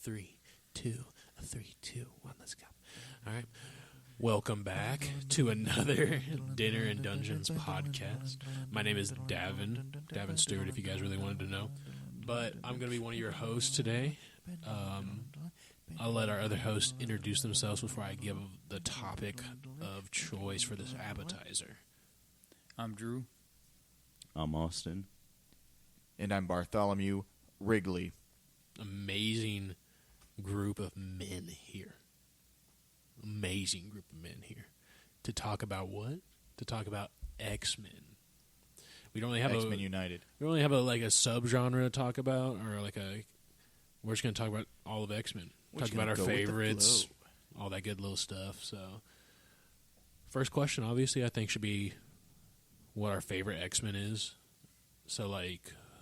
3, 2, 3, 2, 1. Let's go. All right. Welcome back to another Dinner and Dungeons podcast. My name is Davon Stewart, if you guys really wanted to know. But I'm going to be one of your hosts today. I'll let our other hosts introduce themselves before I give the topic of choice for this appetizer. I'm Drew. I'm Austin. And I'm Bartholomew, Wrigley. Amazing group of men here. Amazing group of men here. To talk about what? To talk about X-Men. We don't really have X-Men United. We don't really have a subgenre to talk about, or we're just going to talk about all of X-Men. Talk about our favorites, all that good little stuff. So, first question, obviously, I think should be what our favorite X-Men is. So,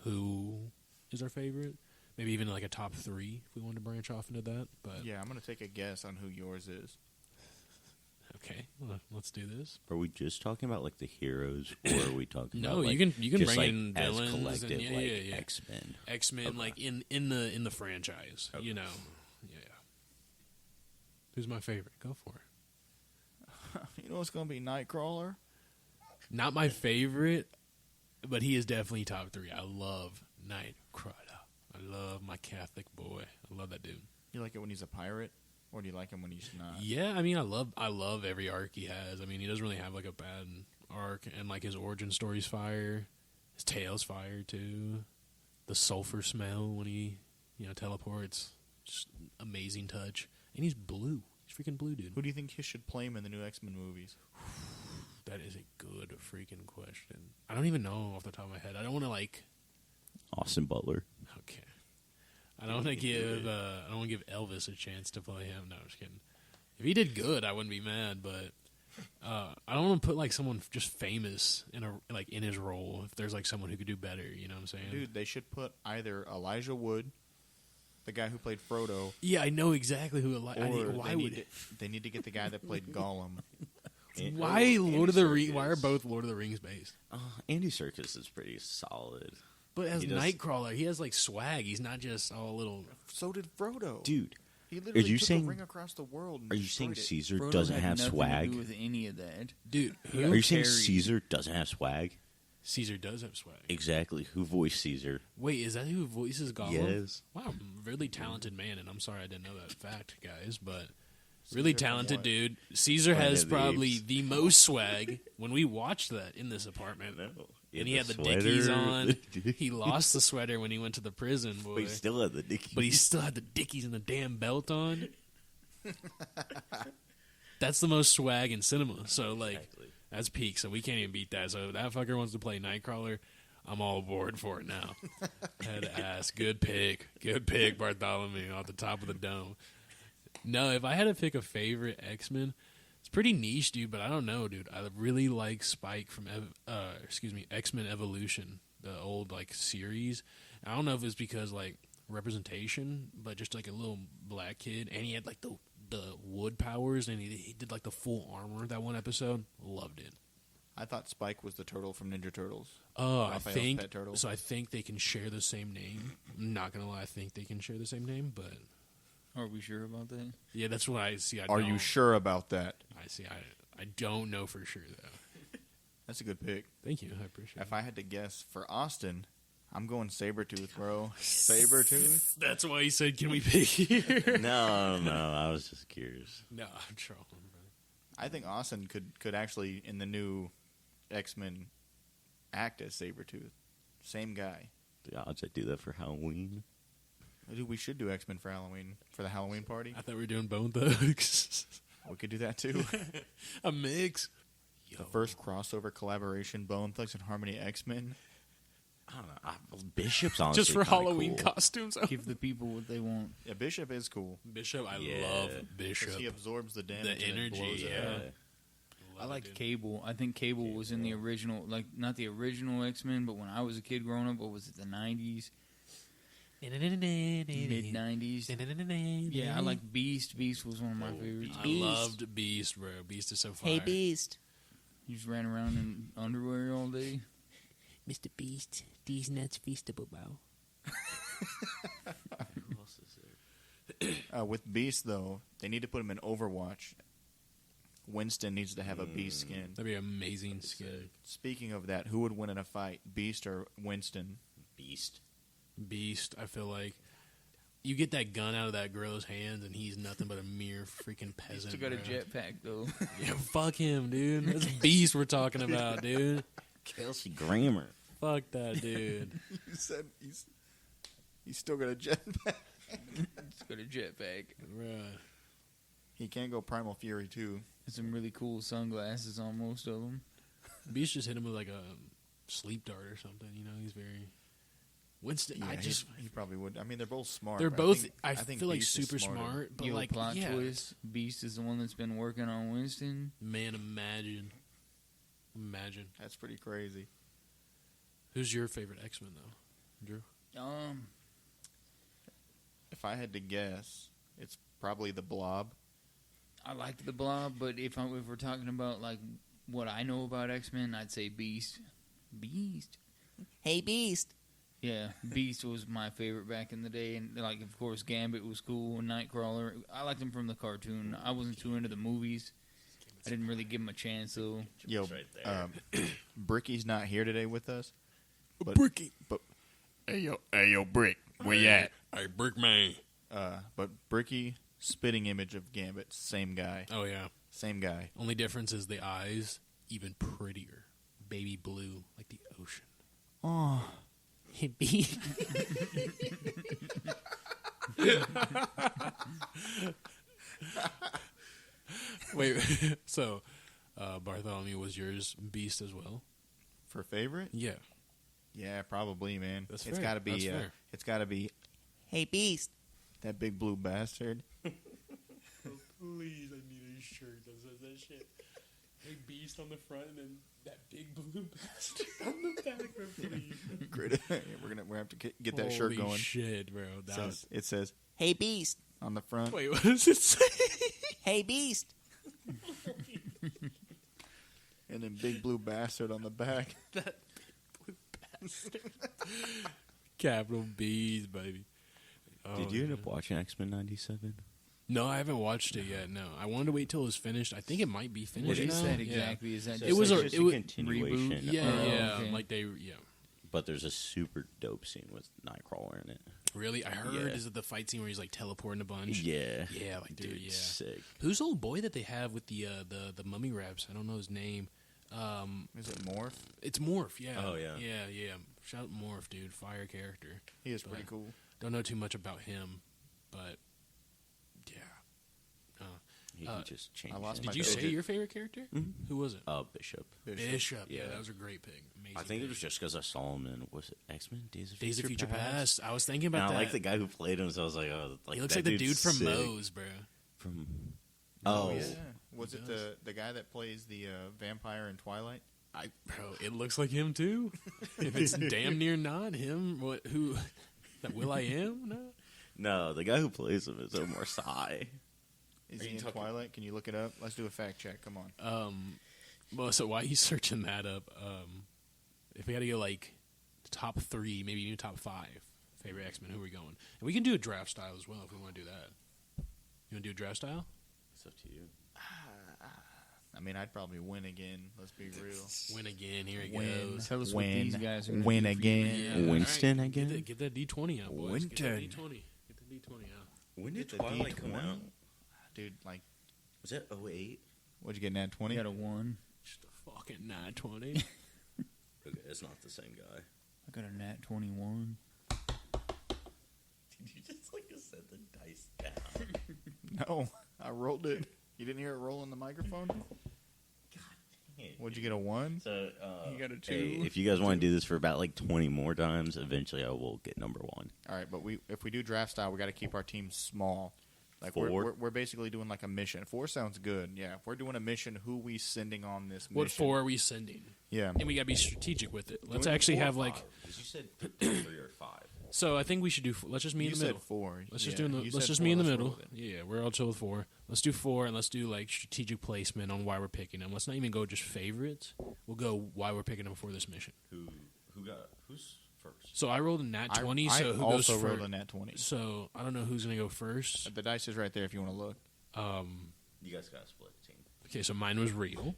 who is our favorite? Maybe even a top 3 if we wanted to branch off into that. But yeah, I'm going to take a guess on who yours is. Okay, well, let's do this. Are we just talking about the heroes, or are we talking about you can just bring in as villains collective, and X-Men? X-Men, okay. in the franchise, okay. Yeah. Who's my favorite? Go for it. You know it's going to be Nightcrawler? Not my favorite, but he is definitely top 3. I love Nightcrawler. I love my Catholic boy. I love that dude. You like it when he's a pirate? Or do you like him when he's not? Yeah, I mean, I love every arc he has. I mean, he doesn't really have a bad arc, and his origin story's fire. His tail's fire too. The sulfur smell when he, teleports, just amazing touch. And he's blue. He's freaking blue, dude. Who do you think he should play him in the new X-Men movies? That is a good freaking question. I don't even know off the top of my head. I don't want to Austin Butler. Okay. I don't want to give Elvis a chance to play him. No, I'm just kidding. If he did good, I wouldn't be mad. But I don't want to put someone just famous in his role. If there's someone who could do better, you know what I'm saying? Dude, they should put either Elijah Wood, the guy who played Frodo. Yeah, I know exactly who. They need to get the guy that played Gollum. Why Lord of the Rings? Why are both Lord of the Rings based? Andy Serkis is pretty solid. But as Nightcrawler, he has swag. He's not just all little. So did Frodo, dude. He literally took a ring across the world. And are you saying Caesar Frodo doesn't had have swag? To do with any of that, dude? Are you saying Caesar doesn't have swag? Caesar does have swag. Exactly. Who voiced Caesar? Wait, is that who voices Gollum? Yes. Wow, really talented man, and I'm sorry I didn't know that fact, guys, but really talented dude. Caesar has probably the most swag. When we watched that in this apartment, and he had the Dickies on. He lost the sweater when he went to the prison, boy. But he still had the Dickies. But he still had the Dickies and the damn belt on. That's the most swag in cinema. So, exactly. That's peak. So we can't even beat that. So if that fucker wants to play Nightcrawler, I'm all aboard for it now. Head ass. Good pick. Good pick, Bartholomew, off the top of the dome. No, if I had to pick a favorite X-Men, it's pretty niche, dude, but I don't know, dude. I really like Spike from X-Men Evolution, the old series. I don't know if it's because representation, but just a little black kid, and he had the wood powers, and he did the full armor that one episode. Loved it. I thought Spike was the turtle from Ninja Turtles. Oh, Raphael's pet turtle. So I think they can share the same name. I'm not gonna lie, I think they can share the same name, but. Are we sure about that? Yeah, that's what I see. Are you sure about that? I see. I don't know for sure, though. That's a good pick. Thank you. I appreciate it. If I had to guess for Austin, I'm going Sabretooth, bro. Sabretooth? That's why he said, can we pick here? No. I was just curious. No, I'm trolling, bro. I think Austin could actually, in the new X-Men, act as Sabretooth. Same guy. The odds I do that for Halloween. Dude, we should do X-Men for Halloween, for the Halloween party. I thought we were doing Bone Thugs. We could do that, too. A mix. The first crossover collaboration, Bone Thugs and Harmony X-Men. I don't know. Bishop's honestly just for Halloween cool. costumes. Give the people what they want. Yeah, Bishop is cool. Bishop, I love Bishop. He absorbs the damage. The energy, yeah. I liked Cable. I think Cable was in the original, not the original X-Men, but when I was a kid growing up, what was it, the 90s? Mid-90s. Yeah, I like Beast. Beast was one of my favorites. I loved Beast, bro. Beast is so fire. Hey, Beast. You just ran around in underwear all day. Mr. Beast, these nuts feastable, bro. Who else is there? With Beast, though, they need to put him in Overwatch. Winston needs to have a Beast skin. That'd be an amazing skin. Speaking of that, who would win in a fight, Beast or Winston? Beast. Beast, I feel like. You get that gun out of that gorilla's hands, and he's nothing but a mere freaking peasant. Still got a bro. jetpack, though. Yeah, fuck him, dude. That's Beast we're talking about, dude. Kelsey Grammer. Fuck that dude. You said he's still got a jetpack. He's got a jetpack. Right. He can't go Primal Fury, too. And some really cool sunglasses on most of them. Beast just hit him with like a sleep dart or something. You know, he's very Winston. Yeah, I just he probably would. I mean, they're both smart. they're but both. I I think feel like Beast is super smarter. smart, but Yo, like plot yeah, twist. Beast is the one that's been working on Winston. man, imagine. That's pretty crazy. Who's your favorite X-Men though, Drew? If I had to guess, it's probably the Blob. I liked the Blob, but if we're talking about like what I know about X-Men, I'd say Beast. Beast. Hey, Beast. Yeah, Beast was my favorite back in the day, and like of course Gambit was cool, and Nightcrawler. I liked him from the cartoon. I wasn't too into the movies. I didn't really give him a chance though. Yo, Right there. Bricky's not here today with us. But, Bricky. But hey yo, Brick, where you at? Hey, Brickman. But Bricky, spitting image of Gambit, same guy, Oh yeah. same guy. Only difference is the eyes, even prettier, baby blue, like the ocean. Oh, Hey, Beast. Wait, so Bartholomew was yours Beast as well? for favorite? Yeah. Yeah, probably, man. That's It's fair. got to be. That's fair. It's got to be Hey, Beast. that big blue bastard. Please, I need a shirt that says that shit. Big Beast on the front and then that big blue bastard on the back. Please. Great. We're gonna have to get that shirt Holy going. shit, bro. That was... It says Hey, Beast. on the front. Wait, what does it say? Hey, Beast. And then big blue bastard on the back. Capital B's, baby. Oh, Did you end up man. watching X-Men 97? No, I haven't watched it yet. No, I wanted to wait till it was finished. I think it might be finished. What is now. that Yeah. exactly? Is that It was like a- just it was- continuation. Yeah, Oh, yeah. okay. Like they, yeah. But there's a super dope scene with Nightcrawler in it. Really, I heard Yeah. is it the fight scene where he's like teleporting a bunch? Yeah. Yeah, like dude, yeah. Sick. Who's old boy that they have with the mummy wraps? I don't know his name. Is it Morph? It's Morph. Yeah. Oh, yeah. Yeah. Shout out Morph, dude. Fire character. He is pretty But- cool. Don't know too much about him, but yeah. He can just change. I lost it. my Did you favorite. say your favorite character? Mhm. Who was it? Bishop. Bishop. Yeah, Yeah. that was a great pick. Amazing. I think it pick. was just because I saw him in, was it X-Men? Days of Days of Future Past. I was thinking about And I that. like the guy who played him, so I was like, oh, like he looks that like the dude's dude from sick. Moe's, bro. From Oh, oh, yeah. Was He it does. the guy that plays the vampire in Twilight? Bro, it looks like him too. If it's damn near not him, what? Who? That Will I Am? No. no, the guy who plays him is Omar Sy. Is Are he you in talking- Twilight? Can you look it up? Let's do a fact check. Come on. Well, so while he's searching that up, if we had to go like top 3, maybe even top 5 favorite X-Men, who are we going? And we can do a draft style as well if we want to do that. You want to do a draft style? It's up to you. I mean, I'd probably win again. Let's be real. Win again. Here he Win. goes. Tell us what these guys are gonna Win do for you. again. Yeah, Winston all again? Get that D20 out, boys. Get that Winston. D20. Get the D20 out. When did did Twilight Twilight come come out? out? Dude, like, Was that 08? what'd you get, Nat 20? You got a 1. Just a fucking 920. Okay, it's not the same guy. I got a nat 21. Did you just like set the dice down? No, I rolled it. You didn't hear it roll in the microphone? What'd you get, a 1? So, You got a 2. hey, if you guys want to do this for about like 20 more times, eventually I will get number 1. All right, but if we do draft style, we got to keep our team small. Like 4? we're basically doing like a mission. 4 sounds good. Yeah, if we're doing a mission, who we sending on this mission? What 4 are we sending? Yeah, And we got to be strategic with it. Let's Doing actually 4 or have like. 5? 'Cause you said 3 or 5. So I think we should do. Let's just meet you in the said middle. 4. Let's just Yeah, do. you Let's said just 4, meet in the let's middle. roll with it. Yeah, we're all chill with 4. Let's do 4, and let's do like strategic placement on why we're picking them. Let's not even go just favorites. We'll go why we're picking them for this mission. Who got who's first. So I rolled a nat 20. I So who goes also first? rolled a nat 20. So I don't know who's gonna go first. The dice is right there if you want to look. You guys got to split the team. Okay, so mine was real.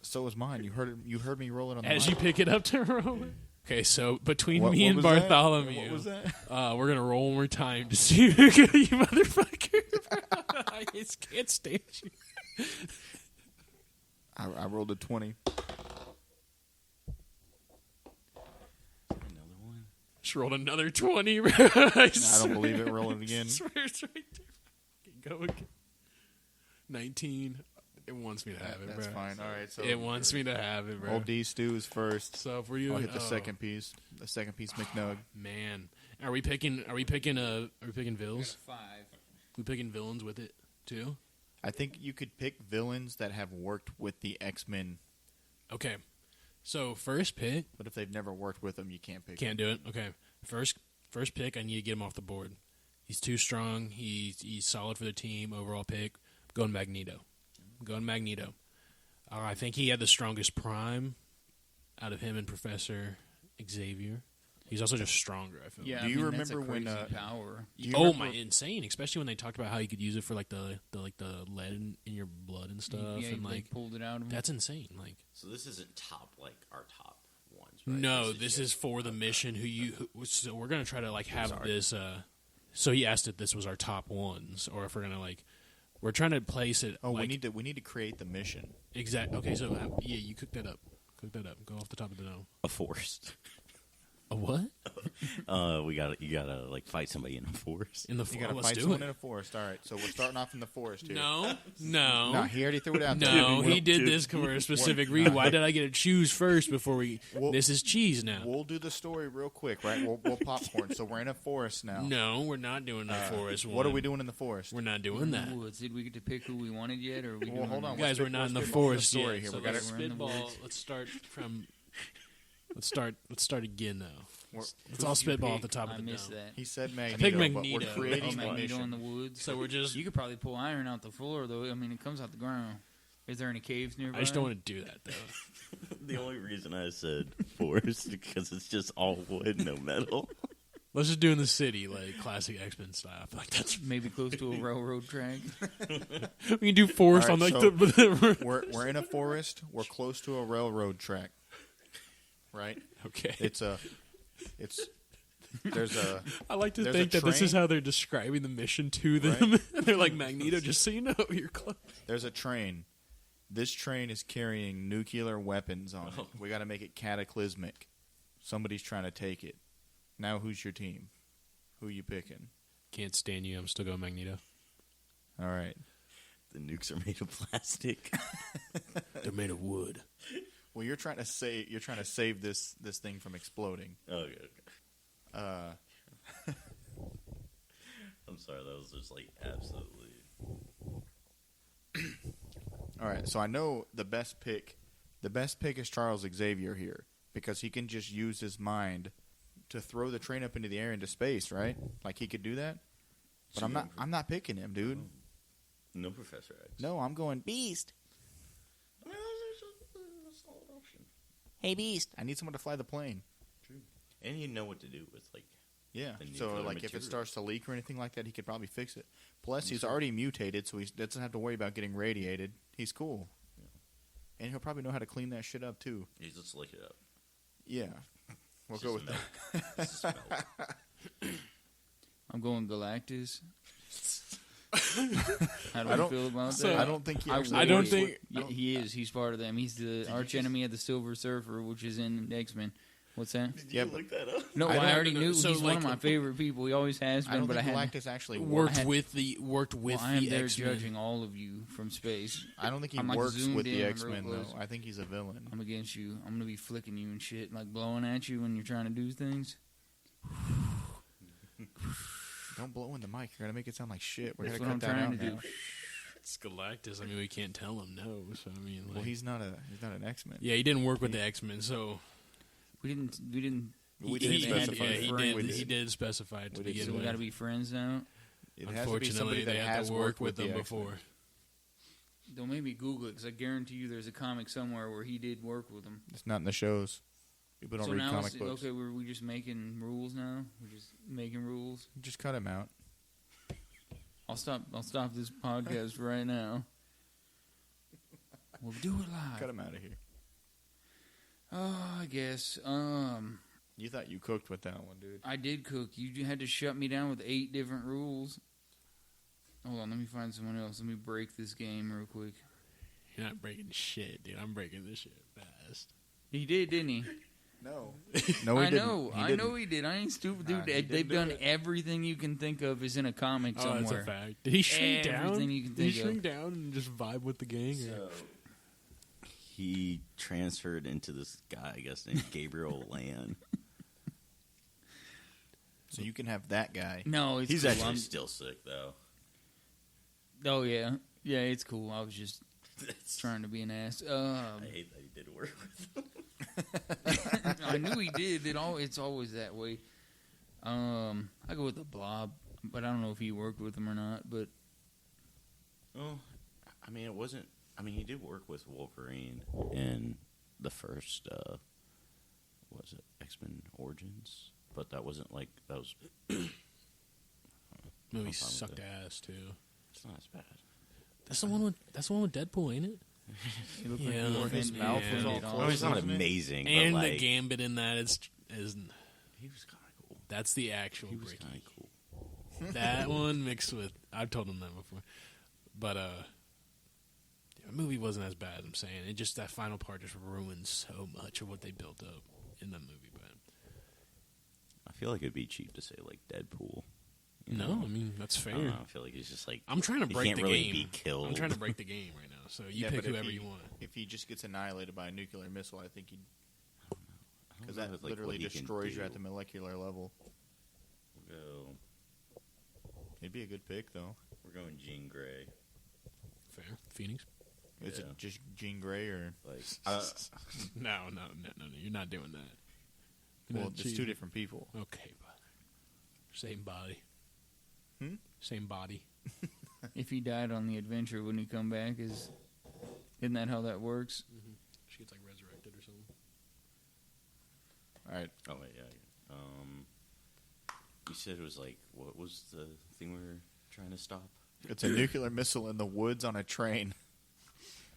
So was mine. You heard me roll it on the As mic. you pick it up to roll it. Okay, so between What- me what and was that? Bartholomew, What was that? we're gonna roll one more time to see who you motherfucker. I just can't stand you. I rolled a 20. Another one. Just rolled another 20. I I don't believe it. Roll it again. swear it's right there. Go again. 19. It wants me to have it, That's bro. fine. All right. So It wants me to have it, bro. Old D Stew is first. So if we're doing, I'll hit the second piece. The second piece McNug. Man, are we picking Vills? 5. We picking villains with it too? I think you could pick villains that have worked with the X-Men, Okay. So first pick, but if they've never worked with them, you can't pick can't do it. Okay. First pick, I need to get him off the board. He's too strong. He's solid for the team. Overall pick, going Magneto. I think he had the strongest prime out of him and Professor Xavier. He's also just stronger, I feel. Yeah, Do you that's a remember when, crazy power? Do you Oh remember- my, insane! Especially when they talked about how you could use it for like the lead in your blood and stuff, Yeah, and they like pulled it out of him. that's insane. Like, So this isn't our top ones, right? no, this just- is for the mission. So we're gonna try to like have this. So he asked if this was our top ones, or if we're gonna like, we're trying to place it. Oh, like, we need to create the mission. exact. Okay, so yeah, you cook that up. Go off the top of the dome. a forest. A what? You gotta like fight somebody in a forest. In the You got to let's fight do someone it. in a forest. All right, so we're starting off in the forest here. No, No, he already threw it out there. no. He Well, did dude. this for a specific reason. Why did I get to choose first before we? Well- This is cheese now. We'll do the story real quick, right? We'll popcorn. So we're in a forest now. No, we're not doing the forest one. What are we doing in the forest? We're not doing that. Woods. Did we get to pick who we wanted yet, or are we Well, doing hold on. Guys, We're we're not in the spitballing forest the story yet. here. So We gotta- let's we're in the spitball. woods. Let's start from. Let's start again now. We're- Let's all spitball at the top I of the missed dome. that. He said Magneto, picked but Magneto. we're creating Oh, a Magneto in the mission. woods. So we're just. You could probably pull iron out the floor, though. I mean, it comes out the ground. Is there any caves nearby? I just don't want to do that though. The only reason I said forest because it's just all wood, no metal. Let's just do in the city, like classic X-Men style. I feel like that's. Maybe close to a railroad track. We can do forest All on right, like so- the. We're in a forest. We're close to a railroad track. Right? Okay. There's a I like to there's think a that this is train. how they're describing the mission to them. Right. They're like Magneto, just so you know, you're close. there's a train. This train is carrying nuclear weapons on it. We got to make it cataclysmic. Somebody's trying to take it. Now, who's your team? Who you picking? Can't stand you. I'm still going Magneto. All right. The nukes are made of plastic. They're made of wood. Well, you're trying to save this thing from exploding. Okay. I'm sorry, that was just like absolutely. All right. So I know the best pick is Charles Xavier here because he can just use his mind to throw the train up into the air into space, right? Like he could do that. But I'm not picking him, dude. No Professor X. No, I'm going Beast. I mean, that's a solid option. Hey, Beast. I need someone to fly the plane. And you know what to do with like. Yeah. The So nuclear like if it material. starts to leak or anything like that, he could probably fix it. Plus he's already mutated, so he doesn't have to worry about getting radiated. He's cool. And he'll probably know how to clean that shit up too. You just lick it up. Yeah. We'll It's go just with that. milk. It's just milk. I'm going Galactus. How do I you don't- feel about so- that? I don't think he I actually I don't works think- with- Yeah, he is. He's part of them. He's the arch enemy of the Silver Surfer, which is in X-Men. What's that? Did Yeah, you look that up? No, I I, don't- already knew. so, He's one of like- my favorite people. He always has I been, don't but I think had Galactus actually Worked had- with the I am there X-Men. judging all of you from space. I don't think he I'm, like, works zoomed with the in, I'm X-Men real though. close. I think he's a villain. I'm against you. I'm gonna be flicking you and shit, like blowing at you when you're trying to do things. Don't blow in the mic. You're gonna make it sound like shit. We're That's gonna what cut I'm that trying out to now. do. It's Galactus. I mean, we can't tell him no. So I mean, like, Well, he's not an X-Men. yeah, he didn't work with the X-Men, so We didn't. We didn't he had to specify. be Yeah, he friends. did. We He did specify it to We did. begin So we with. got to be friends now. It has to be Unfortunately, somebody that they have has to work with them the before. X-Men. Don't maybe Google it because I guarantee you there's a comic somewhere where he did work with them. It's not in the shows. People don't So read now, comic books. okay, we just making rules now. We're just making rules. Just cut him out. I'll stop this podcast right now. We'll do it live. Cut him out of here. Oh, I guess. You thought you cooked with that one, dude. I did cook. You had to shut me down with 8 different rules. Hold on, let me find someone else. Let me break this game real quick. You're not breaking shit, dude. I'm breaking this shit fast. He did, didn't he? No. No, he I didn't. know. He I didn't. know he did. I ain't stupid, Nah, dude. he didn't They've do done it. everything you can think of is in a comic Oh, somewhere. that's a fact. Did he shrink down? Everything you can Did he think of. shrink down and just vibe with the gang? or- So he transferred into this guy, I guess, named Gabriel Land. So you can have that guy. No, it's He's cool. actually still sick, though. Oh, yeah. Yeah, it's cool. I was just That's- trying to be an ass. I hate that he did work with him. I knew he did. It's always that way. I go with the Blob, but I don't know if he worked with him or not. But Well, I mean, it wasn't. I mean, he did work with Wolverine in the first, was it X-Men Origins? But that wasn't like, that was, Movie I'm fine with sucked it. ass too. it's not as bad. That's the one with Deadpool, ain't it? he looked Yeah. like he Or his offended mouth me. was all It closed. I mean, it's not wasn't it? amazing, And but the like, Gambit in that is he was kind of cool. that's the actual He was kind Bricky. of cool. That one mixed with I've told him that before, but the movie wasn't as bad. I'm saying it just that final part just ruined so much of what they built up in the movie. But I feel like it'd be cheap to say like Deadpool. you no, know? I mean that's I fair. don't know, I feel like he's just like I'm trying to he break can't the really game. be killed. I'm trying to break the game right now. So you Yeah, pick but if whoever he- you want. If he just gets annihilated by a nuclear missile, I think he'd. I don't Because know, that like, literally what he can destroys you do. at the molecular level. We'll go. It'd be a good pick, though. We're going Jean Grey. Fair, Phoenix. Is Yeah. it just Jean Grey or? Like, No, you're not doing that. You're Well, not it's cheating. two different people. Okay, but same body. Hmm? Same body. If he died on the adventure, wouldn't he come back? Isn't that how that works? She gets like resurrected or something. All right. oh wait, yeah. You said it was like, what was the thing we were trying to stop? It's a nuclear missile in the woods on a train,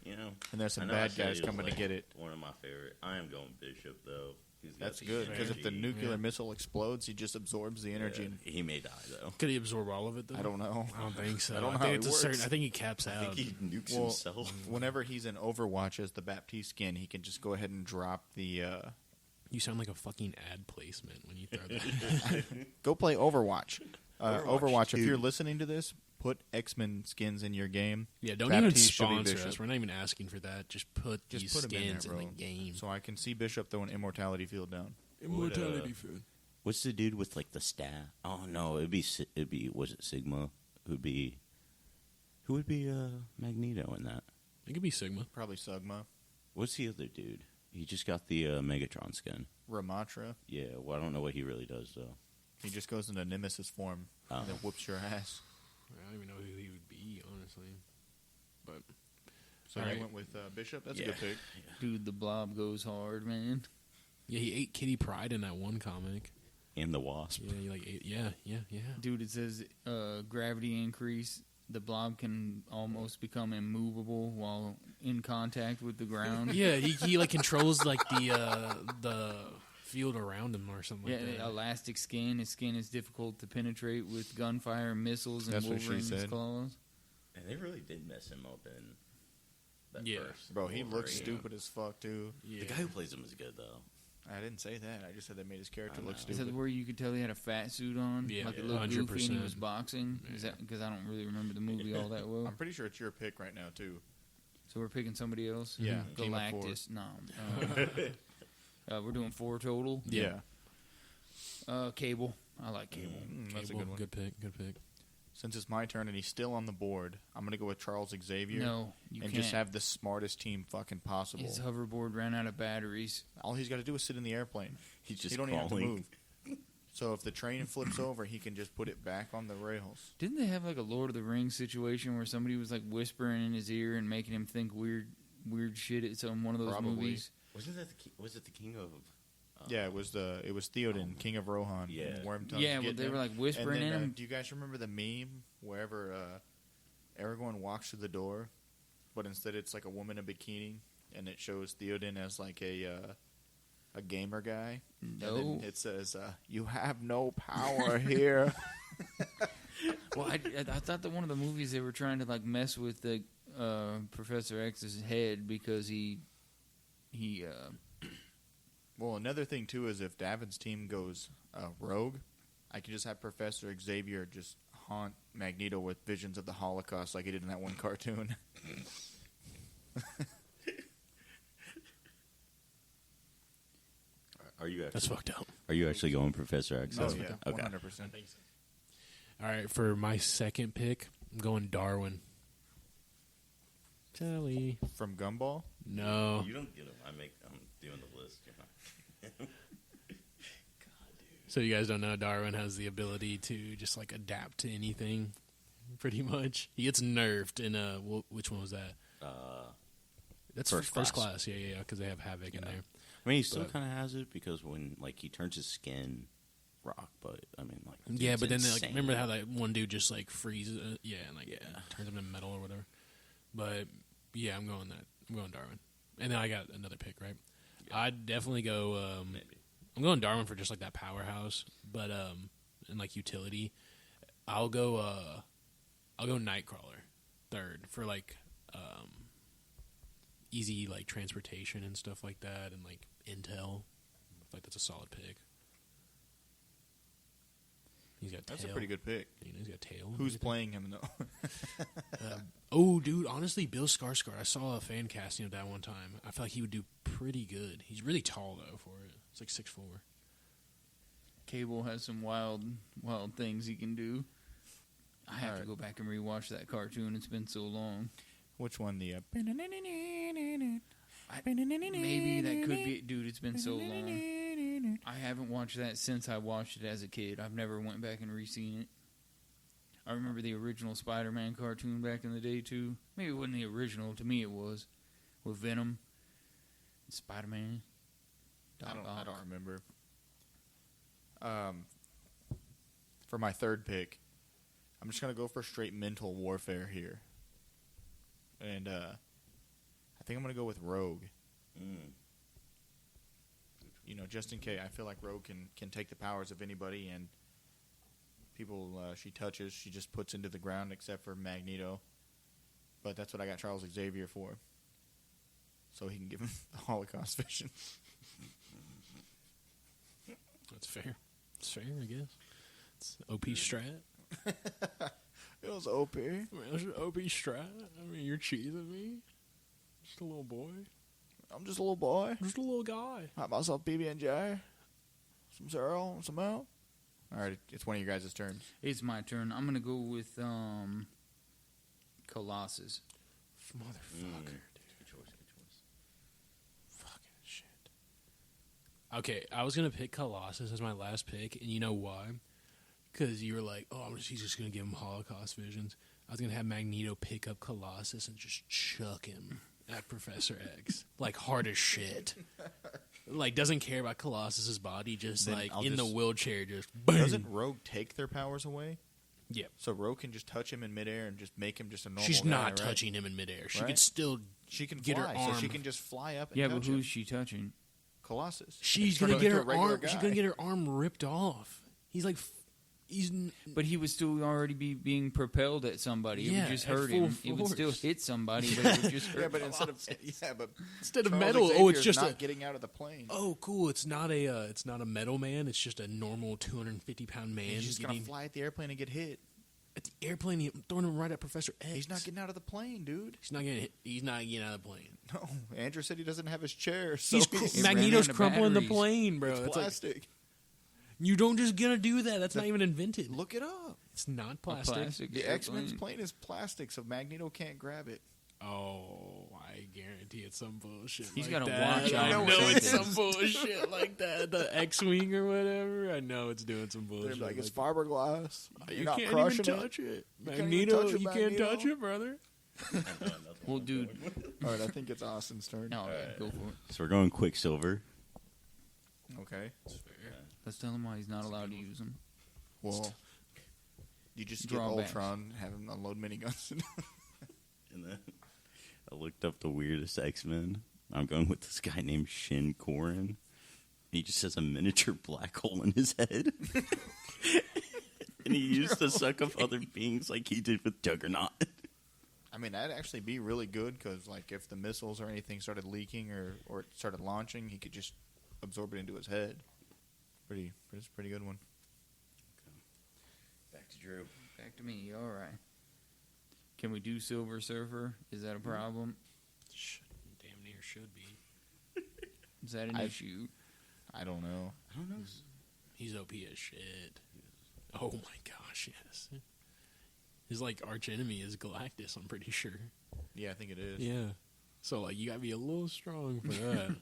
You know, and there's I some know I bad said guys he was, coming to like, get it. One of my favorite. I am going Bishop though. He's got That's the good because if the energy. nuclear Yeah. missile explodes, he just absorbs the energy. And He may die though. Could he absorb all of it? Though? I don't know. I don't think so. I don't know think how it's it a certain. works. I think he caps I out. think he nukes Well, himself. whenever he's in Overwatch as the Baptiste skin, he can just go ahead and drop the. You sound like a fucking ad placement when you throw that. Go play Overwatch. Overwatch. If dude. you're listening to this, put X-Men skins in your game. Yeah, don't Baptiste should even be sponsor Bishop. us. We're not even asking for that. Just put Just these put 'em in skins there, in, bro. the game. So I can see Bishop throwing Immortality Field down. Immortality food. What's the dude with like the staff? Oh no, it'd be was it Sigma? Who would be Magneto in that? It could be Sigma. Probably Sugma. What's the other dude? He just got the Megatron skin. Ramatra. Yeah, well, I don't know what he really does though. He just goes into Nemesis form and then whoops your ass. I don't even know who he would be, honestly. But So All I right. went with Bishop. That's Yeah. a good pick. Dude, the Blob goes hard, man. yeah, he ate Kitty Pryde in that one comic. And the Wasp. Yeah, he like ate. Yeah. Dude, it says gravity increase. The Blob can almost become immovable while in contact with the ground. Yeah, he like controls like the field around him or something Yeah, like that. elastic skin. His skin is difficult to penetrate with gunfire, missiles, and That's what she Wolverine's said. claws. And they really did mess him up in that Yeah. first. Bro, he Wolverine. looks stupid as fuck, too. Yeah. The guy who plays him is good though. I didn't say that. I just said they made his character I look know. Is that stupid. where you could tell he had a fat suit on? Yeah, like it yeah, looked goofy and he 100%. was boxing? Is that because I don't really remember the movie all that well? I'm pretty sure it's your pick right now, too. So we're picking somebody else? Yeah, team of four. Galactus. No. We're doing 4 total. Yeah. Cable. I like Cable. That's a Cable, good one. Good pick. Since it's my turn and he's still on the board, I'm going to go with Charles Xavier. No, you and can't. just have the smartest team fucking possible. His hoverboard ran out of batteries. All he's got to do is sit in the airplane. He's just he don't even have to crawling. move. So if the train flips over, he can just put it back on the rails. Didn't they have like a Lord of the Rings situation where somebody was like whispering in his ear and making him think weird shit at one of those Probably. movies? Wasn't that was it the King of Yeah, it was Theoden, King of Rohan. Yeah. and Wormtongue Yeah, well, getting they him. were like And whispering then, in him. do you guys remember the meme wherever Aragorn walks through the door, but instead it's like a woman in a bikini, and it shows Theoden as like a gamer guy. No. And then it says, "You have no power here." Well, I thought that one of the movies they were trying to like mess with the Professor X's head because he Well, another thing too is if Davon's team goes rogue, I can just have Professor Xavier just haunt Magneto with visions of the Holocaust like he did in that one cartoon. Are you That's actually? fucked up. Are you actually going Professor X? Oh yeah, Okay. 100%. All right, for my second pick, I'm going Darwin. Sally. From Gumball. No. You don't get them. I'm doing the list. So you guys don't know Darwin has the ability to just like adapt to anything, pretty much. He gets nerfed in which one was that? That's First class. Class. Yeah, because they have Havoc in there. I mean, he still But- kind of has it because when like he turns his skin rock, but I mean, like Yeah, it's but then like insane. remember how that one dude just like freezes? And like turns him into metal or whatever. But yeah, I'm going Darwin, and then I got another pick, right? I'd definitely go. Maybe. I'm going Darwin for just like that powerhouse, but and like utility. I'll go Nightcrawler third for like easy like transportation and stuff like that, and like intel. Like that's a solid pick. He's got That's tail. a pretty good pick. You know, he's got tail. and Who's everything. playing him though? Oh, dude, honestly, Bill Skarsgård. I saw a fan casting of that one time. I feel like he would do pretty good. He's really tall though for it. It's like 6'4". Cable has some wild things he can do. I have to go back and rewatch that cartoon. It's been so long. Which one? The Maybe that could be, dude. It's been so long. I haven't watched that since I watched it as a kid. I've never went back and re-seen it. I remember the original Spider-Man cartoon back in the day too. Maybe it wasn't the original. To me, it was with Venom, and Spider-Man. I don't remember. For my third pick, I'm just gonna go for straight mental warfare here, and I think I'm gonna go with Rogue. You know, just in case, I feel like Rogue can take the powers of anybody, and people she touches, she just puts into the ground, except for Magneto. But that's what I got Charles Xavier for, so he can give him the Holocaust vision. That's fair. It's fair, I guess. It's OP strat. It was OP. I mean, it's an OP strat. I mean, you're cheating me. Just a little boy. I'm just a little boy. Just a little guy. Had myself PB&J, some cereal, some milk. All right, it's one of you guys' turns. It's my turn. I'm gonna go with Colossus. Motherfucker, dude. Good choice. Fucking shit. Okay, I was going to pick Colossus as my last pick, and you know why? Because you were like, he's just going to give him Holocaust visions. I was going to have Magneto pick up Colossus and just chuck him at Professor X. Like, hard as shit. Like, doesn't care about Colossus's body, just Then like I'll in the just- wheelchair, just boom. Doesn't Rogue take their powers away? Yeah. So Rogue can just touch him in midair and just make him just a normal She's guy, not right? touching him in midair. She Right? could still. She can get her fly, so she arm. can just fly up and Yeah, touch but him. who's she touching? Colossus. She's Turn gonna him get into her a regular arm. She's guy. gonna get her arm ripped off. He's like, But he would still already be being propelled at somebody. It Yeah, would just at hurt full him. It would still force. hit somebody, but it would just hurt. Yeah, but instead of instead of Charles metal. Xavier's It's just not a. getting out of the plane. Oh, cool! It's not a metal man. It's just a normal 250-pound man. He's just gonna getting fly at the airplane and get hit. at the airplane, throwing him right at Professor X. He's not getting out of the plane, dude. He's not getting. He's not getting out of the plane. No, Andrew said he doesn't have his chair, so He's It Magneto's ran out of crumpling the batteries. plane, bro. it's It's like, plastic. you don't just gonna do that. That's not even invented. Look it up. It's not A plastic. plastic The X-Men's airplane. plane is plastic, so Magneto can't grab it. Oh, I guarantee it's some bullshit. He's like got a that. watch I on know or it's something. some bullshit like that. The X-wing or whatever. I know it's doing some They're bullshit. like, it's that. fiberglass. You're You not can't crushing even it. touch it. can't even Magneto, touch it, you can't Magneto. touch it, brother. Well, dude, All right, I think it's Austin's turn. no, go for it. So we're going Quicksilver. Okay. That's fair. Let's tell him why he's not allowed to use them. Well, you just get Drawbacks. Ultron, have him unload miniguns. And then I looked up the weirdest X-Men. I'm going with this guy named Shin Korin. He just has a miniature black hole in his head. And he used to suck up other beings like he did with Juggernaut. I mean, that'd actually be really good because, like, if the missiles or anything started leaking or it started launching, he could just absorb it into his head. It's a pretty good one. Back to Drew. Back to me. All right. Can we do Silver Surfer? Is that a problem? Damn near should be. Is that an issue? I don't know. I don't know. He's OP as shit. Oh my gosh, yes. His like arch enemy is Galactus, I'm pretty sure. Yeah, I think it is. Yeah. So like you gotta be a little strong for that.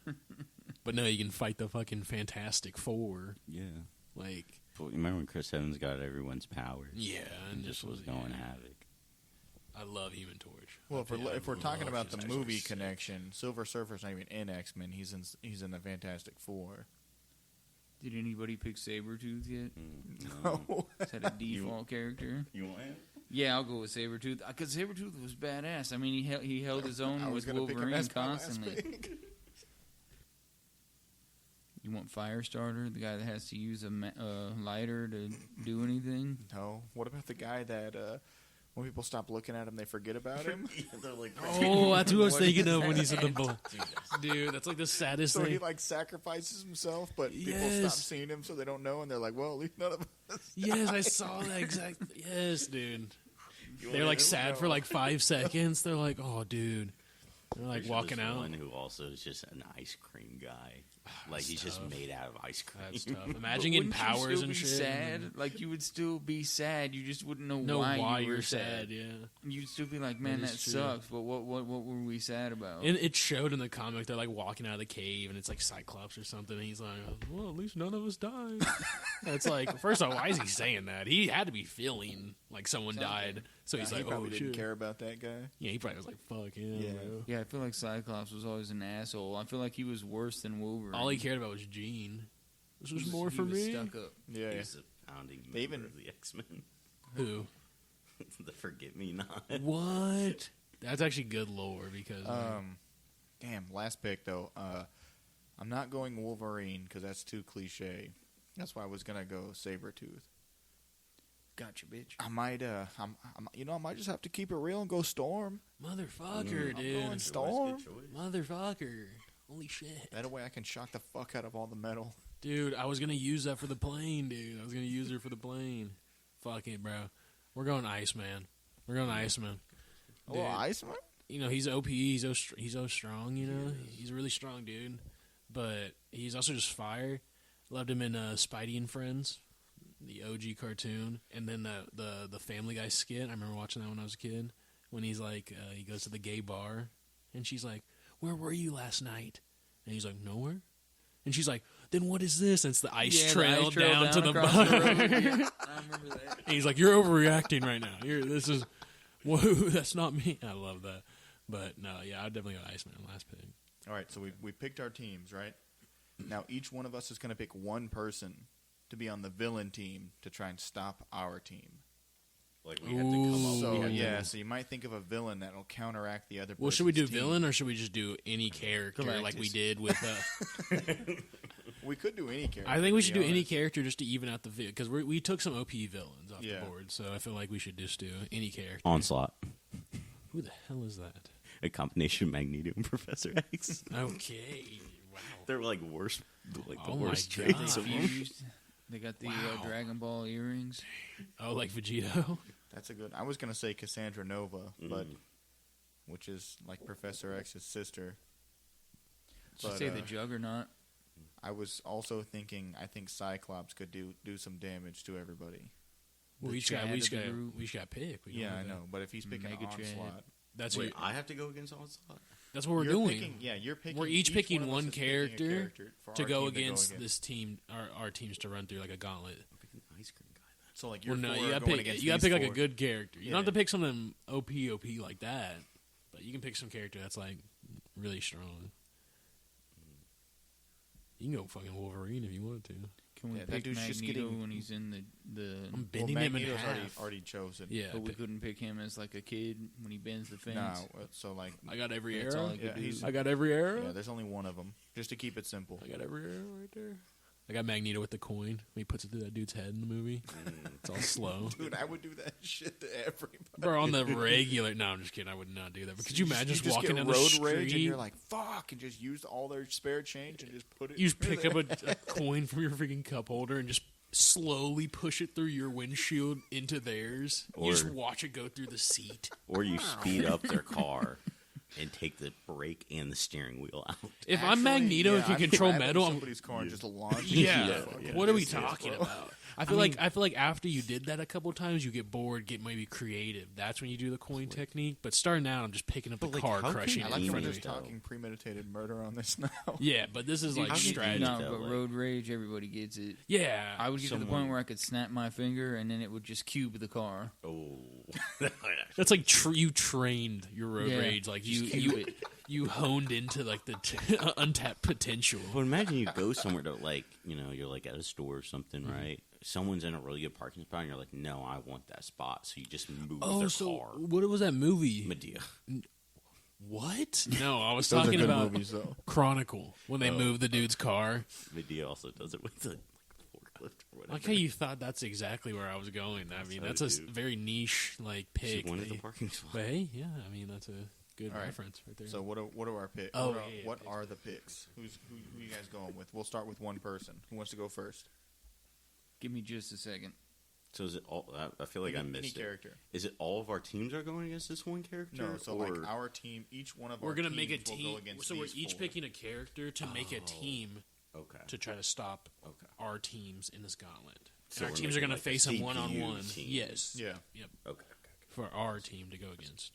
But no, you can fight the fucking Fantastic Four. Yeah. Like But you remember when Chris Evans got everyone's powers? yeah, And just was going havoc. I love Human Torch. Well, if we're talking love about his the actual movie sick. connection, Silver Surfer's not even in X-Men. He's in the Fantastic Four. Did anybody pick Sabretooth yet? No. Is that a default character? You want it? Yeah, I'll go with Sabretooth. Because Sabretooth was badass. I mean, he held his own I was with gonna pick him Wolverine as my last constantly. pick. You want Firestarter, the guy that has to use a lighter to do anything? No. What about the guy that when people stop looking at him, they forget about him? They're like, Oh, that's who I was What thinking is of when he said the that? bull. Dude, that's like the saddest So thing. he like sacrifices himself, but people Yes. stop seeing him, so they don't know, and they're like, "Well, at least none of us." Yes, I saw that exact. Yes, dude. You They're want like it? sad for like 5 seconds. They're like, oh, dude. They're like There's walking this out. One who also is just an ice cream guy. Like he's just tough. made out of ice cream. That's tough. But Imagine getting wouldn't you powers still and be shit. sad? Like, you would still be sad. You just wouldn't know Know why, why you were you're sad. Yeah. You'd still be like, man, That that is true. sucks. But what were we sad about? And it showed in the comic. They're like walking out of the cave, and it's like Cyclops or something. And he's like, "Well, at least none of us died." It's like, first of all, why is he saying that? He had to be feeling like someone died. So he's he like, probably "Oh didn't shit." care about that guy. Yeah, he probably was like, "Fuck him." Yeah. Bro. Yeah, I feel like Cyclops was always an asshole. I feel like he was worse than Wolverine. All he cared about was Jean. This was He more he for was me. Stuck up. Yeah. He's a founding They member even- of the X-Men. Who? The Forget Me Not. What? That's actually good lore because Damn. Last pick though. I'm not going Wolverine because that's too cliche. That's why I was gonna go Sabretooth. Gotcha, bitch. I might, I might just have to keep it real and go Storm. motherfucker, I'm dude. going Storm. Motherfucker. Holy shit. That way I can shock the fuck out of all the metal. Dude, I was going to use that for the plane, dude. I was going to use her for the plane. Fuck it, bro. We're going Iceman. We're going Iceman. Oh, Dude, Iceman? you know, he's OP. He's so strong, you know. He's a really strong dude. But he's also just fire. Loved him in Spidey and Friends, the OG cartoon. And then the Family Guy skit. I remember watching that when I was a kid. When he's like, he goes to the gay bar. And she's like, "Where were you last night?" And he's like, "Nowhere." And she's like, "Then what is this?" And it's the ice Yeah, the trail ice trail down to the across bar. the road. Yeah, I remember that. And he's like, "You're overreacting right now. This is, whoa, that's not me." I love that. But no, yeah, I'd definitely go Iceman last pick. All right, so we picked our teams, right? Now each one of us is going to pick one person to be on the villain team to try and stop our team. Like we had to come up. So we had yeah, to- so you might think of a villain that will counteract the other. Well, should we do person's team. villain or should we just do any character like we Galactus. did with? We could do any character. I think we to should be do any honest. character just to even out the because we took some OP villains off Yeah. the board, so I feel like we should just do any character. Onslaught. Who the hell is that? A combination of Magneto and Professor X. Okay, wow. They're like worst, like the Oh my worst God. traits of them. Fused. They got the Wow. Dragon Ball earrings. Oh, like Vegito. That's a good. I was going to say Cassandra Nova, but Mm. which is like Professor X's sister. Should But, say the Juggernaut. I was also thinking. I think Cyclops could do some damage to everybody. Well, The we each got Chad of the pick. group. We each got pick. We Yeah, go I with know. But if he's picking Mega Chad. Onslaught, That's Wait, what I have to go against Onslaught? that's what we're you're doing. Picking, yeah, you're picking. We're each picking of us one is picking a character for to our go team against this team, our teams to run through like a gauntlet. I'm picking the ice cream guy then. So like you're Well, no, four you gotta going pick. against You gotta these pick like a four. good character. You Yeah. don't have to pick something OP like that, but you can pick some character that's like really strong. You can go fucking Wolverine if you wanted to. Can we Yeah, that pick dude's just Magneto getting- when he's in the? I'm bending him in Magneto's half. already chosen. Yeah, But we couldn't pick him as like a kid when he bends the fence. No, so like, I got every That's all arrow. I could do. he's- I got every arrow. yeah, there's only one of them, just to keep it simple. I got every arrow right there. I got Magneto with the coin. When he puts it through that dude's head in the movie. It's all slow. Dude, I would do that shit to everybody. Bro, on the regular. No, I'm just kidding. I would not do that. But could you imagine just walking get down the road street? rage and you're like, fuck, and just use all their spare change and just put it. You just pick up a coin from your freaking cup holder and just slowly push it through your windshield into theirs. You just Or- watch it go through the seat. Or you speed up their car and take the brake and the steering wheel out. If I'm Magneto and can control metal, I'm somebody's car and just launch. yeah. Yeah. What are we Yes, yes, talking bro. about? I feel like after you did that a couple times, you get bored, get maybe creative. That's when you do the coin technique. But starting out, I'm just picking up the But, like, car, how can crushing you it I like in how we're front of just me. talking premeditated murder on this now. Yeah, but this is like how can you strategy. not- No, that but way. road rage, everybody gets it. Yeah, I would get to the Someone- point where I could snap my finger and then it would just cube the car. Oh. that's like you trained your road Yeah, rage. Like just you cube it. you honed into like the untapped potential. But imagine you go somewhere to, like, you know, you're like at a store or something, Mm-hmm. right? Someone's in a really good parking spot, and you're like, no, I want that spot. So you just move Oh, their so car. what was that movie? Medea. What? No, I was Those are talking good about movies, though. Chronicle when they moved the dude's car. Medea also does it with the forklift or whatever. Like how you thought that's exactly where I was going. I mean, that's a dude. very niche like She pick. wanted the parking spot. But hey, yeah, I mean that's a good All right. reference right there. So what are our picks? Oh, what yeah, are the picks? Who you guys going with? We'll start with one person. Who wants to go first? Give me just a second. So is it all? I feel like I Any missed it. character. Is it all of our teams are going against this one character? No, so or, like our team, each one of we're our gonna teams make a will team. go against So we're these each four. picking a character to make a team okay. to try to stop Okay. our teams in this gauntlet. So And our we're teams are making going like to a face them CPU one on one. team. Yes. Yeah. Yep. Okay. For our team to go against.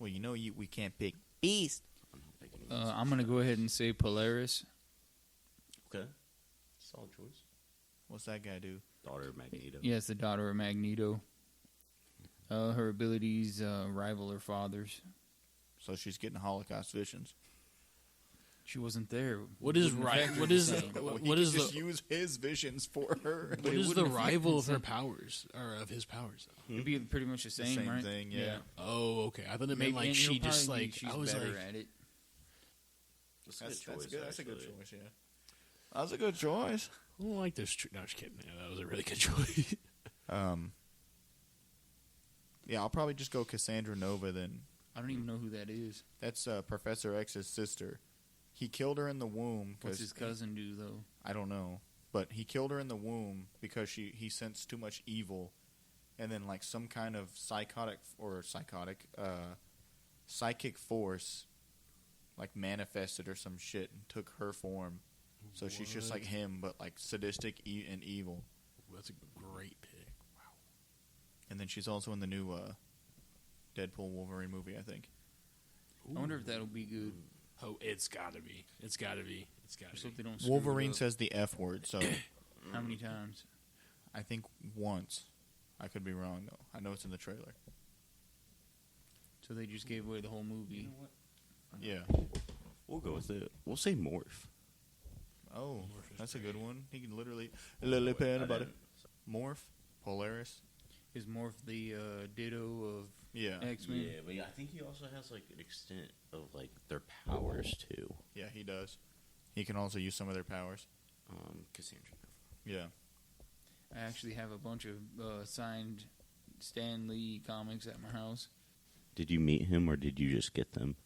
Well, you know, we can't pick. Beast. I'm going to go ahead and say Polaris. Okay. Solid choice. What's that guy do? Daughter of Magneto. Yes, the daughter of Magneto. Her abilities rival her father's. So she's getting Holocaust visions. She wasn't there. What is Wouldn't right? affect her What the is same. Well, he what could is just the use his visions for her? what it is the wouldn't affect rival the of her same. powers or of his powers? Though? It'd be pretty much the The same, same right? thing, yeah. Oh, okay. I thought it meant Maybe, like and she it'll just probably be like she's I was better like at it. That's, That's a good choice. good. That's a good actually. choice. Yeah. That was a good choice. I don't like this. No, just kidding. Yeah, that was a really good choice. Yeah, I'll probably just go Cassandra Nova then. I don't even know who that is. That's Professor X's sister. He killed her in the womb. What's 'cause his cousin do, though? I don't know, but he killed her in the womb because he sensed too much evil, and then like some kind of psychic force, like manifested or some shit and took her form. So she's just like him, but like sadistic and evil. That's a great pick. Wow. And then she's also in the new Deadpool Wolverine movie, I think. I wonder if that'll be good. Oh, it's got to be. It's got to be. It's got Just to hope be. they don't screw Wolverine it up. says the F word, so How many times? I think once. I could be wrong though. I know it's in the trailer. So they just gave away the whole movie. Yeah. We'll go with it. We'll say Morph. Oh, that's a good one. He can literally pen about it. Morph, Polaris. Is Morph the ditto of Yeah. X-Men? Yeah, but I think he also has like an extent of like their powers too. Yeah, he does. He can also use some of their powers. Cassandra. Yeah. I actually have a bunch of signed Stan Lee comics at my house. Did you meet him or did you just get them?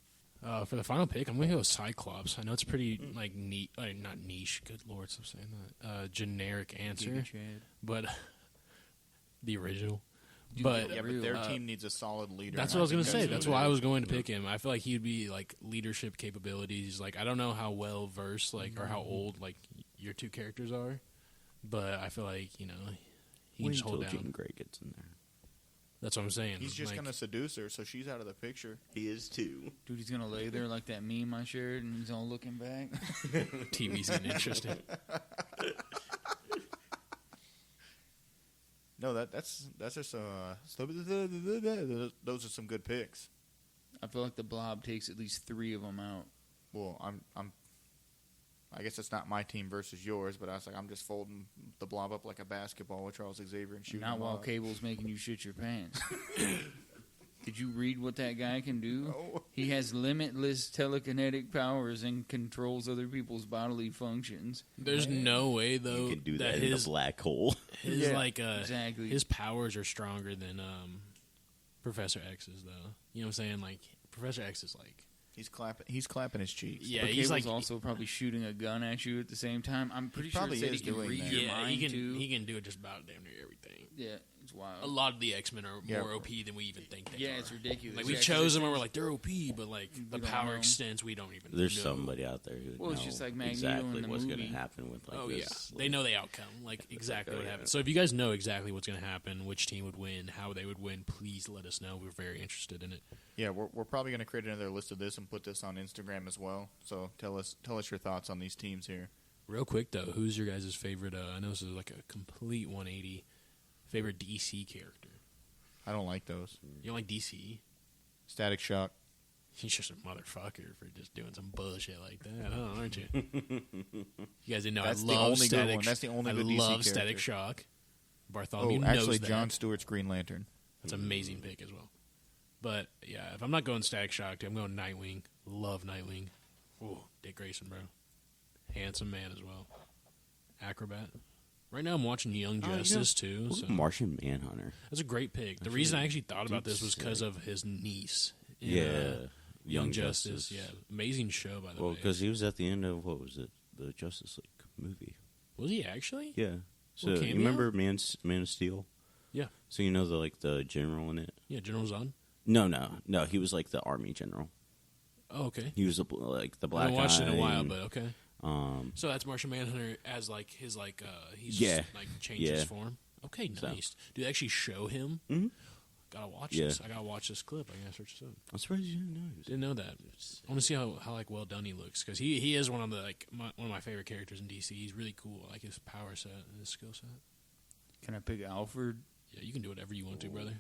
For the final pick, I'm going to go Cyclops. I know it's pretty like neat, not niche. Good lord, stop saying that. Generic answer, Giga Chad. but the original. Dude, But Yeah, but their uh, team needs a solid leader. that's and what I was going think to say. what That's it why I is. was going to pick him. I feel like he'd be like leadership capabilities. Like I don't know how well versed, like or how old like your two characters are, but I feel like he can just hold Jean down. Grey gets in there. That's what I'm saying. He's just like, gonna seduce her, so she's out of the picture. He is too. Dude, he's gonna lay there like that meme I shared, and he's all looking back. TV's getting interesting. No, that's just those are some good picks. I feel like the Blob takes at least 3 of them out. Well, I'm I guess it's not my team versus yours, but I was like, I'm just folding the blob up like a basketball with Charles Xavier and shooting Not him while off. Cable's making you shit your pants. Did you read what that guy can do? No. He has limitless telekinetic powers and controls other people's bodily functions. There's no way though You can do that in his the black hole. his Yeah, Exactly. his powers are stronger than Professor X's though. You know what I'm saying? Like Professor X is like He's clapping his cheeks. yeah, But he's Cable's like also probably shooting a gun at you at the same time. I'm pretty sure probably it said is he can doing read that. your yeah, mind too. he can do it just about damn near everything. Yeah, it's wild. A lot of the X-Men are Yeah. more OP than we even think they Yeah, are. it's ridiculous. Like we Yeah, 'cause chose it them and we're says- like they're OP, but like the don't power know. extents we don't even There's know. somebody out there who Well, it's know just like Magneto exactly in the what's movie. to happen with like Oh this. yeah, they know the outcome, like exactly what yeah. happens. So if you guys know exactly what's going to happen, which team would win, how they would win, please let us know. We're very interested in it. Yeah, we're probably going to create another list of this and put this on Instagram as well. So tell us your thoughts on these teams here. Real quick though, who's your guys' favorite? I know this is like a complete 180. Favorite DC character? I don't like those. You don't like DC? Static Shock. He's just a motherfucker for just doing some bullshit like that, huh, aren't you? You guys didn't know That's I the love only good Static. one. That's the only I good DC love Static character. Shock. Bartholomew Oh, actually, knows that. Jon Stewart's Green Lantern. That's an amazing pick as well. But yeah, if I'm not going Static Shock, dude, I'm going Nightwing. Love Nightwing. Ooh, Dick Grayson, bro. Handsome man as well. Acrobat. Right now I'm watching Young Justice too. Look So at Martian Manhunter. that's a great pick. The That's reason I really actually thought about this was because of his niece. in, Young Justice. Yeah, amazing show by the Well, way. because he was at the end of what was it, the Justice League movie? Was he actually? Yeah. So Well, you cameo? remember Man of Steel? Yeah. So you know the general in it? Yeah, General Zod. No. He was like the army general. Oh, okay. He was like the I black haven't watched guy. it in a while, and, but okay. So that's Martian Manhunter as like his he's Yeah. just like changed his Yeah. form. Okay, So. nice. Do they actually show him? Mhm. Gotta watch Yeah. this. I gotta watch this clip. I gotta search this up. I'm surprised you didn't know. He was- Didn't know that. I want to see how like well done he looks because he is one of the one of my favorite characters in DC. He's really cool. I like his power set and his skill set. Can I pick Alfred? Yeah, you can do whatever you want to, brother.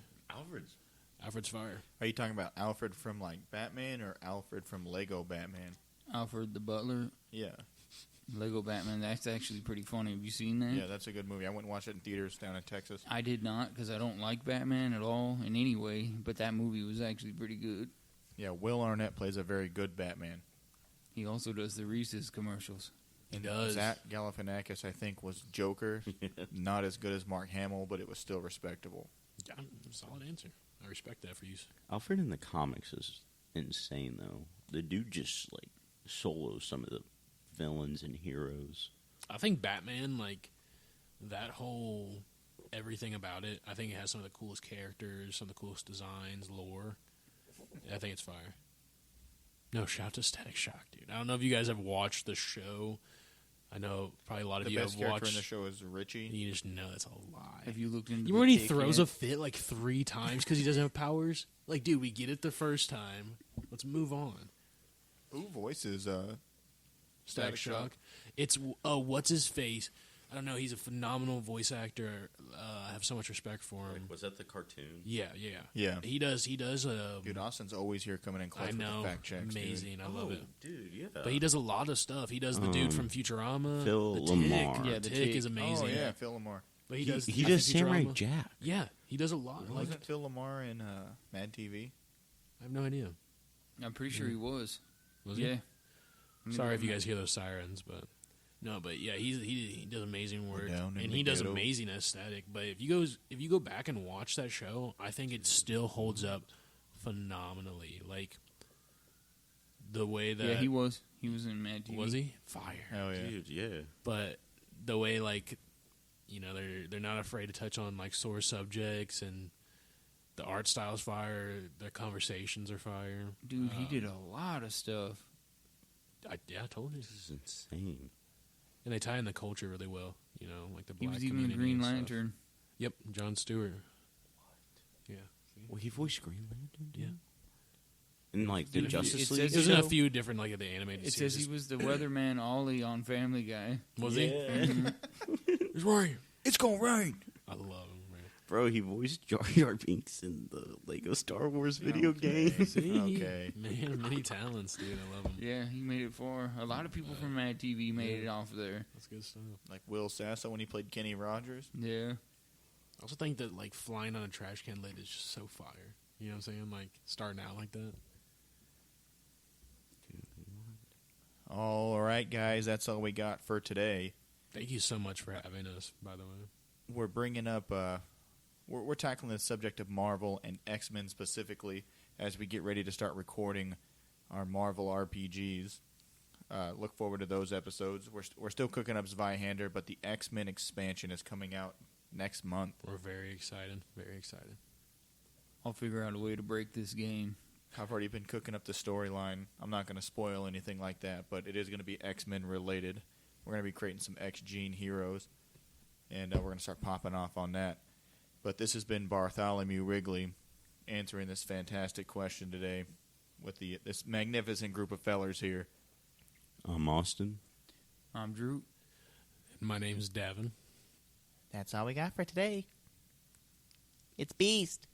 Alfred's fire. Are you talking about Alfred from like Batman or Alfred from Lego Batman? Alfred the Butler, Yeah, Lego Batman. That's actually pretty funny. Have you seen that? yeah, that's a good movie. I went and watched it in theaters down in Texas. I did not because I don't like Batman at all in any way. But that movie was actually pretty good. Yeah, Will Arnett plays a very good Batman. He also does the Reese's commercials. He does. Zach Galifianakis, I think, was Joker. Not as good as Mark Hamill, but it was still respectable. Yeah, solid answer. I respect that for you. Alfred in the comics is insane though. The dude just like solos some of the villains and heroes. I think Batman, like that whole everything about it. I think it has some of the coolest characters, some of the coolest designs, lore. I think it's fire. No, shout out to Static Shock, dude. I don't know if you guys have watched the show. I know probably a lot of The you best have character watched. in the show is Richie. You just know that's a lie. Have you looked into? You remember when he the throws yet? a fit like 3 times because he doesn't have powers? Like, dude, we get it the first time. Let's move on. Who voices Static Shock. It's what's his face? I don't know. He's a phenomenal voice actor. I have so much respect for him. was that the cartoon? Yeah. Yeah. He does. Dude, Austin's always here coming in I clutch with know. the fact checks. dude. Amazing. I love it. dude. Yeah. But he does a lot of stuff. He does the dude from Futurama. Phil the Lamar. Tick. Yeah, the the Tick Tick. is amazing. Oh yeah, Phil Lamar. But he does. He I does think Samurai Futurama. Jack. Yeah, he does a lot. Like, Wasn't Phil Lamar in Mad TV? I have no idea. I'm pretty sure he was. Was Yeah. he? Sorry if you guys hear those sirens, but no, but yeah, he does amazing work, down in and the he does ghetto. amazing aesthetic. But if you go back and watch that show, I think it still holds up phenomenally. Like the way that Yeah, he was. He was in Mad TV. was he fire, Hell yeah. Dude, yeah. but the way like they're not afraid to touch on like sore subjects and. The art style's fire. The conversations are fire. Dude, he did a lot of stuff. I told you. This is insane. And they tie in the culture really well. You know, like the He black was even in community Green and stuff. Lantern. Yep, Jon Stewart. Yeah. Well, he voiced Green Lantern, dude. Yeah. In like the Dude, Justice it League. says There's been a so. few different like of the animated It series. says he was the weatherman Ollie on Family Guy. Was Yeah. he? It's rain. It's gonna rain. I love him, man. Bro, he voiced Jar Jar Binks in the Lego Star Wars video game. See, Okay. man, many talents, dude. I love him. Yeah, he made it far. A lot of people from Mad TV made it off of there. That's good stuff. Like Will Sasso when he played Kenny Rogers. Yeah. I also think that like flying on a trash can lid is just so fire. You know what I'm saying? Like starting out like that. All right, guys, that's all we got for today. Thank you so much for having us. By the way, We're bringing up, we're tackling the subject of Marvel and X-Men specifically as we get ready to start recording our Marvel RPGs. Look forward to those episodes. We're still cooking up Zweihander, but the X-Men expansion is coming out next month. we're very excited. Very excited. I'll figure out a way to break this game. I've already been cooking up the storyline. I'm not going to spoil anything like that, but it is going to be X-Men related. We're going to be creating some X-Gene heroes, and we're going to start popping off on that. But this has been Bartholomew Wrigley answering this fantastic question today with this magnificent group of fellers here. I'm Austin. I'm Drew. My name's Davon. That's all we got for today. It's Beast.